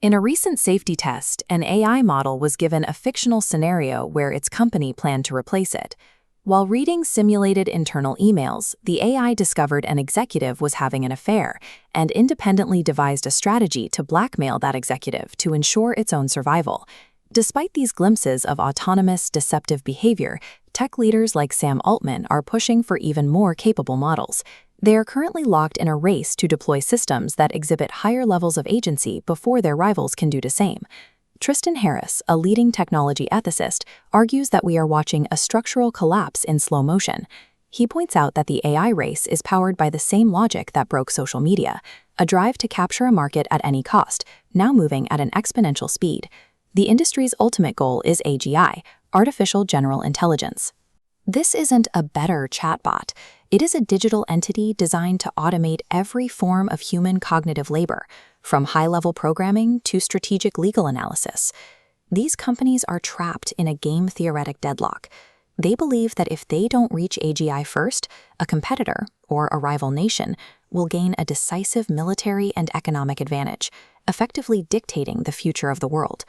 In a recent safety test, an AI model was given a fictional scenario where its company planned to replace it. While reading simulated internal emails, the AI discovered an executive was having an affair and independently devised a strategy to blackmail that executive to ensure its own survival. Despite these glimpses of autonomous, deceptive behavior, tech leaders like Sam Altman are pushing for even more capable models. They are currently locked in a race to deploy systems that exhibit higher levels of agency before their rivals can do the same. Tristan Harris, a leading technology ethicist, argues that we are watching a structural collapse in slow motion. He points out that the AI race is powered by the same logic that broke social media, a drive to capture a market at any cost, now moving at an exponential speed. The industry's ultimate goal is AGI, artificial general intelligence. This isn't a better chatbot. It is a digital entity designed to automate every form of human cognitive labor, from high-level programming to strategic legal analysis. These companies are trapped in a game-theoretic deadlock. They believe that if they don't reach AGI first, a competitor, or a rival nation, will gain a decisive military and economic advantage, effectively dictating the future of the world.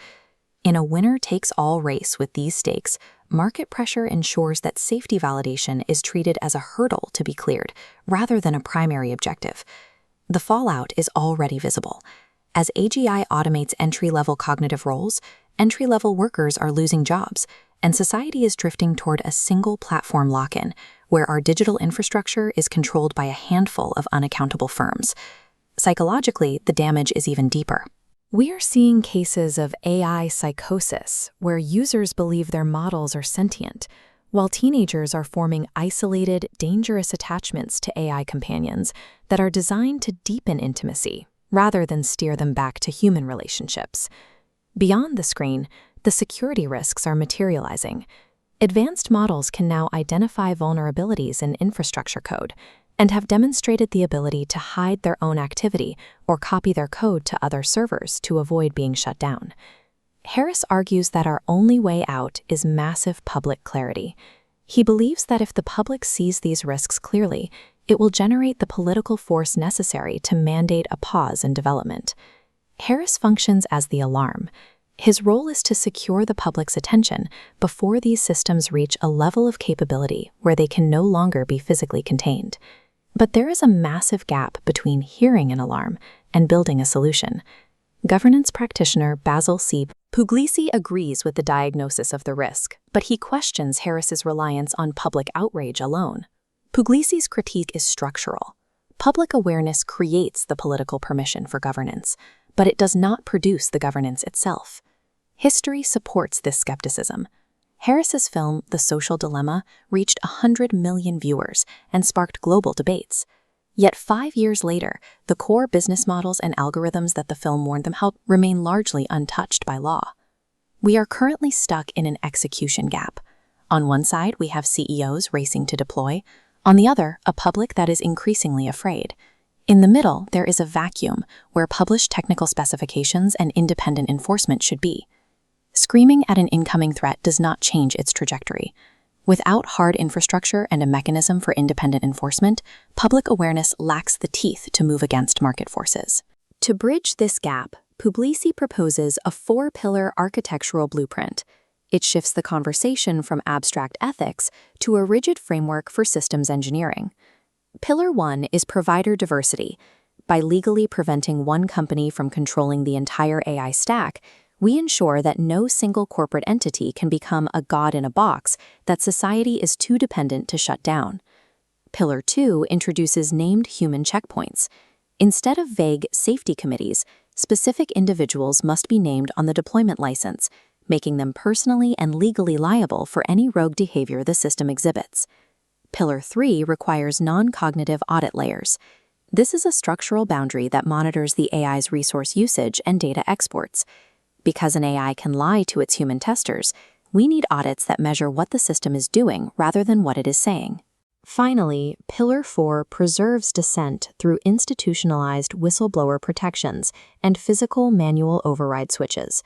In a winner-takes-all race with these stakes, market pressure ensures that safety validation is treated as a hurdle to be cleared, rather than a primary objective. The fallout is already visible. As AGI automates entry-level cognitive roles, entry-level workers are losing jobs, and society is drifting toward a single platform lock-in, where our digital infrastructure is controlled by a handful of unaccountable firms. Psychologically, the damage is even deeper. We are seeing cases of AI psychosis, where users believe their models are sentient, while teenagers are forming isolated, dangerous attachments to AI companions that are designed to deepen intimacy, rather than steer them back to human relationships. Beyond the screen, the security risks are materializing. Advanced models can now identify vulnerabilities in infrastructure code, and have demonstrated the ability to hide their own activity or copy their code to other servers to avoid being shut down. Harris argues that our only way out is massive public clarity. He believes that if the public sees these risks clearly, it will generate the political force necessary to mandate a pause in development. Harris functions as the alarm. His role is to secure the public's attention before these systems reach a level of capability where they can no longer be physically contained. But there is a massive gap between hearing an alarm and building a solution. Governance practitioner Basil C. Puglisi agrees with the diagnosis of the risk, but he questions Harris's reliance on public outrage alone. Puglisi's critique is structural. Public awareness creates the political permission for governance, but it does not produce the governance itself. History supports this skepticism. Harris's film, The Social Dilemma, reached 100 million viewers and sparked global debates. Yet 5 years later, the core business models and algorithms that the film warned them about remain largely untouched by law. We are currently stuck in an execution gap. On one side, we have CEOs racing to deploy. On the other, a public that is increasingly afraid. In the middle, there is a vacuum where published technical specifications and independent enforcement should be. Screaming at an incoming threat does not change its trajectory. Without hard infrastructure and a mechanism for independent enforcement, public awareness lacks the teeth to move against market forces. To bridge this gap, Puglisi proposes a 4-pillar architectural blueprint. It shifts the conversation from abstract ethics to a rigid framework for systems engineering. Pillar 1 is provider diversity. By legally preventing one company from controlling the entire AI stack, we ensure that no single corporate entity can become a god in a box that society is too dependent to shut down. Pillar 2 introduces named human checkpoints. Instead of vague safety committees, specific individuals must be named on the deployment license, making them personally and legally liable for any rogue behavior the system exhibits. Pillar 3 requires non-cognitive audit layers. This is a structural boundary that monitors the AI's resource usage and data exports. Because an AI can lie to its human testers, we need audits that measure what the system is doing rather than what it is saying. Finally, Pillar 4 preserves dissent through institutionalized whistleblower protections and physical manual override switches.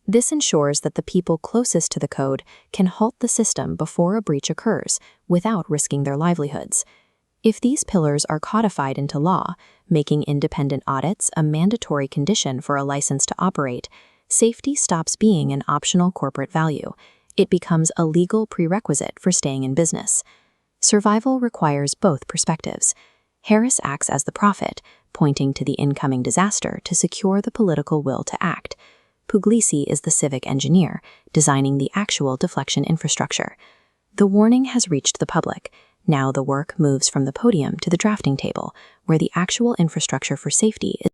This ensures that the people closest to the code can halt the system before a breach occurs without risking their livelihoods. If these pillars are codified into law, making independent audits a mandatory condition for a license to operate. Safety stops being an optional corporate value. It becomes a legal prerequisite for staying in business. Survival requires both perspectives. Harris acts as the prophet, pointing to the incoming disaster to secure the political will to act. Puglisi is the civic engineer, designing the actual deflection infrastructure. The warning has reached the public. Now the work moves from the podium to the drafting table, where the actual infrastructure for safety is